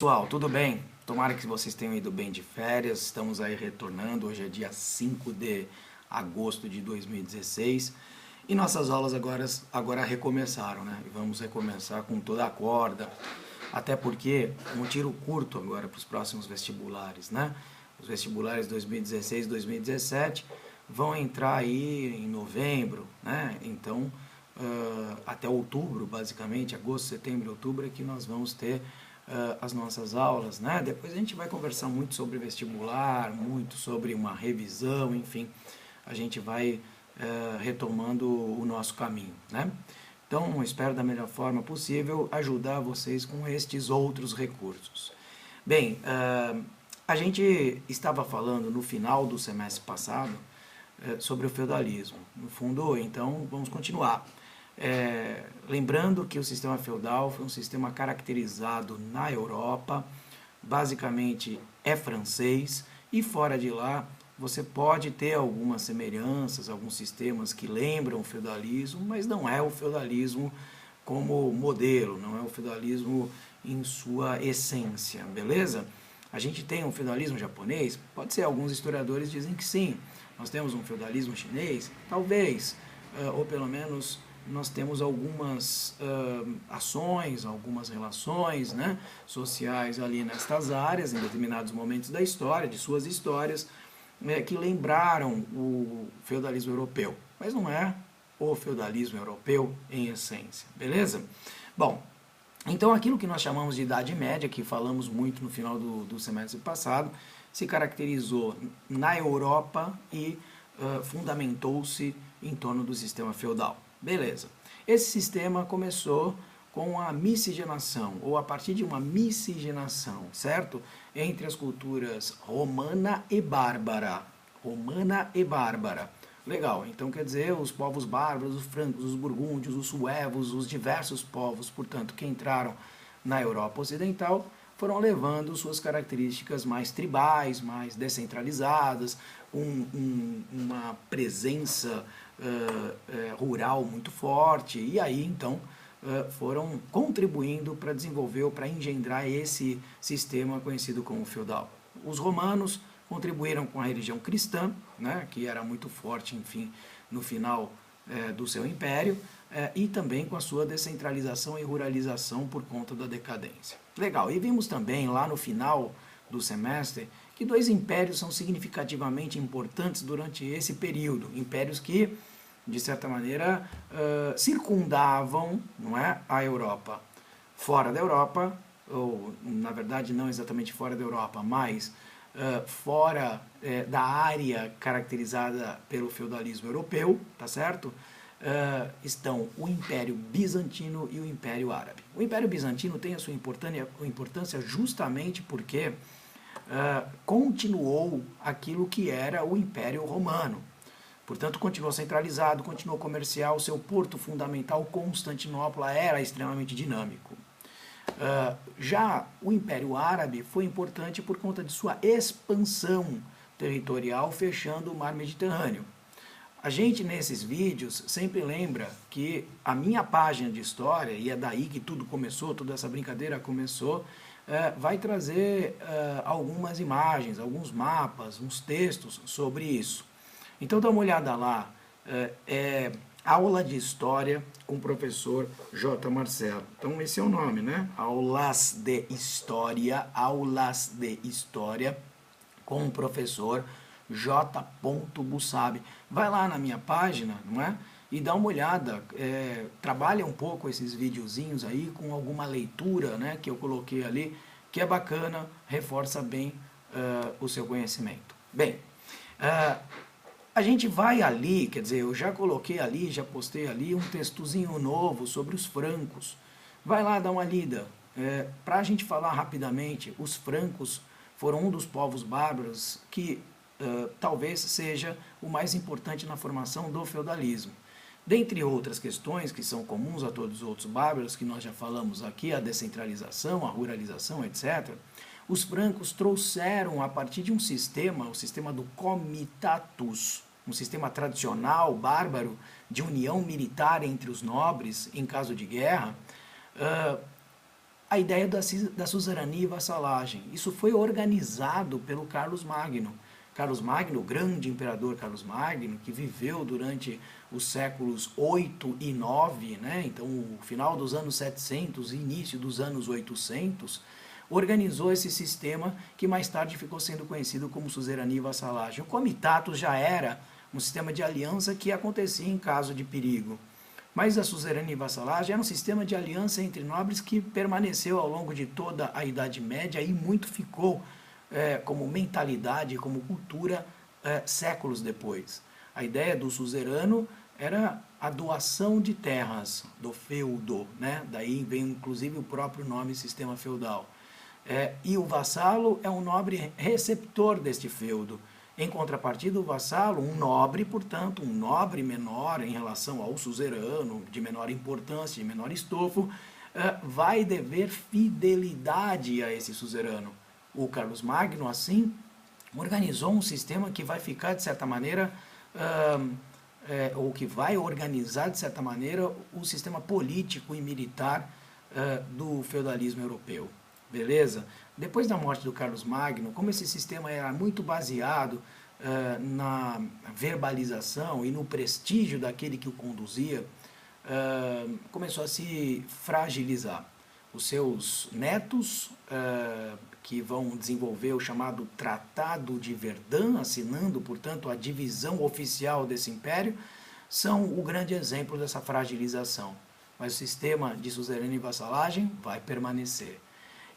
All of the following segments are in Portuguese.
Pessoal, tudo bem? Tomara que vocês tenham ido bem de férias. Estamos aí retornando. Hoje é dia 5 de agosto de 2016 e nossas aulas agora recomeçaram, né? E vamos recomeçar com toda a corda, até porque um tiro curto agora para os próximos vestibulares, né? Os vestibulares 2016 e 2017 vão entrar aí em novembro, né? Então, até outubro, basicamente, agosto, setembro, outubro, é que nós vamos ter as nossas aulas, né? Depois a gente vai conversar muito sobre vestibular, muito sobre uma revisão, enfim, a gente vai retomando o nosso caminho, né? Então, espero da melhor forma possível ajudar vocês com estes outros recursos. Bem, a gente estava falando no final do semestre passado sobre o feudalismo. No fundo, então, vamos continuar. Lembrando que o sistema feudal foi um sistema caracterizado na Europa, basicamente é francês, e fora de lá você pode ter algumas semelhanças, alguns sistemas que lembram o feudalismo, mas não é o feudalismo como modelo, não é o feudalismo em sua essência, beleza? A gente tem um feudalismo japonês? Pode ser, alguns historiadores dizem que sim. Nós temos um feudalismo chinês? Talvez, ou pelo menos nós temos algumas ações, algumas relações, né, sociais ali nestas áreas, em determinados momentos da história, de suas histórias, que lembraram o feudalismo europeu. Mas não é o feudalismo europeu em essência, beleza? Bom, então aquilo que nós chamamos de Idade Média, que falamos muito no final do semestre passado, se caracterizou na Europa e fundamentou-se em torno do sistema feudal. Beleza. Esse sistema começou com a miscigenação, ou a partir de uma miscigenação, certo? Entre as culturas romana e bárbara. Romana e bárbara. Legal, então quer dizer, os povos bárbaros, os francos, os burgúndios, os suevos, os diversos povos, portanto, que entraram na Europa Ocidental, foram levando suas características mais tribais, mais descentralizadas, uma presença rural muito forte, e aí então foram contribuindo para desenvolver ou para engendrar esse sistema conhecido como feudal. Os romanos contribuíram com a religião cristã, né, que era muito forte, enfim, no final do seu império, e também com a sua descentralização e ruralização por conta da decadência. Legal, e vimos também lá no final do semestre que dois impérios são significativamente importantes durante esse período, impérios que, de certa maneira, circundavam, não é, a Europa. Fora da Europa, ou na verdade não exatamente fora da Europa, mas fora da área caracterizada pelo feudalismo europeu, tá certo? Estão o Império Bizantino e o Império Árabe. O Império Bizantino tem a sua importância justamente porque continuou aquilo que era o Império Romano. Portanto, continuou centralizado, continuou comercial, seu porto fundamental, Constantinopla, era extremamente dinâmico. Já o Império Árabe foi importante por conta de sua expansão territorial, fechando o mar Mediterrâneo. A gente, nesses vídeos, sempre lembra que a minha página de história, e é daí que tudo começou, toda essa brincadeira começou, vai trazer algumas imagens, alguns mapas, uns textos sobre isso. Então dá uma olhada lá, Aula de História com o professor J. Marcelo. Então esse é o nome, né? Aulas de História com o professor J. Bussab. Vai lá na minha página, não é? E dá uma olhada, trabalha um pouco esses videozinhos aí com alguma leitura, né, que eu coloquei ali, que é bacana, reforça bem o seu conhecimento. Bem, a gente vai ali, quer dizer, eu já coloquei ali, já postei ali um textozinho novo sobre os francos. Vai lá dar uma lida. Para a gente falar rapidamente, os francos foram um dos povos bárbaros que talvez seja o mais importante na formação do feudalismo. Dentre outras questões que são comuns a todos os outros bárbaros, que nós já falamos aqui, a descentralização, a ruralização, etc., os francos trouxeram, a partir de um sistema, o sistema do comitatus, um sistema tradicional, bárbaro, de união militar entre os nobres em caso de guerra, a ideia da suzerania e vassalagem. Isso foi organizado pelo Carlos Magno. Carlos Magno, o grande imperador Carlos Magno, que viveu durante os séculos 8 e 9, né? Então o final dos anos 700 e início dos anos 800, organizou esse sistema que mais tarde ficou sendo conhecido como suzerania e vassalagem. O comitatus já era um sistema de aliança que acontecia em caso de perigo. Mas a suzerania e vassalagem era um sistema de aliança entre nobres que permaneceu ao longo de toda a Idade Média e muito ficou como mentalidade, como cultura, séculos depois. A ideia do suzerano era a doação de terras, do feudo, né? Daí vem inclusive o próprio nome sistema feudal. E o vassalo é um nobre receptor deste feudo. Em contrapartida, o vassalo, um nobre, portanto, um nobre menor em relação ao suzerano, de menor importância, de menor estofo, vai dever fidelidade a esse suzerano. O Carlos Magno, assim, organizou um sistema que vai ficar, de certa maneira, ou que vai organizar, de certa maneira, o sistema político e militar do feudalismo europeu. Beleza? Depois da morte do Carlos Magno, como esse sistema era muito baseado na verbalização e no prestígio daquele que o conduzia, começou a se fragilizar. Os seus netos, que vão desenvolver o chamado Tratado de Verdun, assinando, portanto, a divisão oficial desse império, são o grande exemplo dessa fragilização. Mas o sistema de suzerania e vassalagem vai permanecer.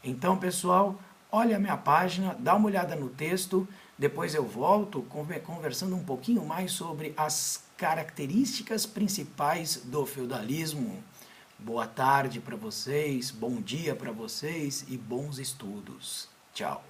Então, pessoal, olha a minha página, dá uma olhada no texto, depois eu volto conversando um pouquinho mais sobre as características principais do feudalismo. Boa tarde para vocês, bom dia para vocês e bons estudos. Tchau.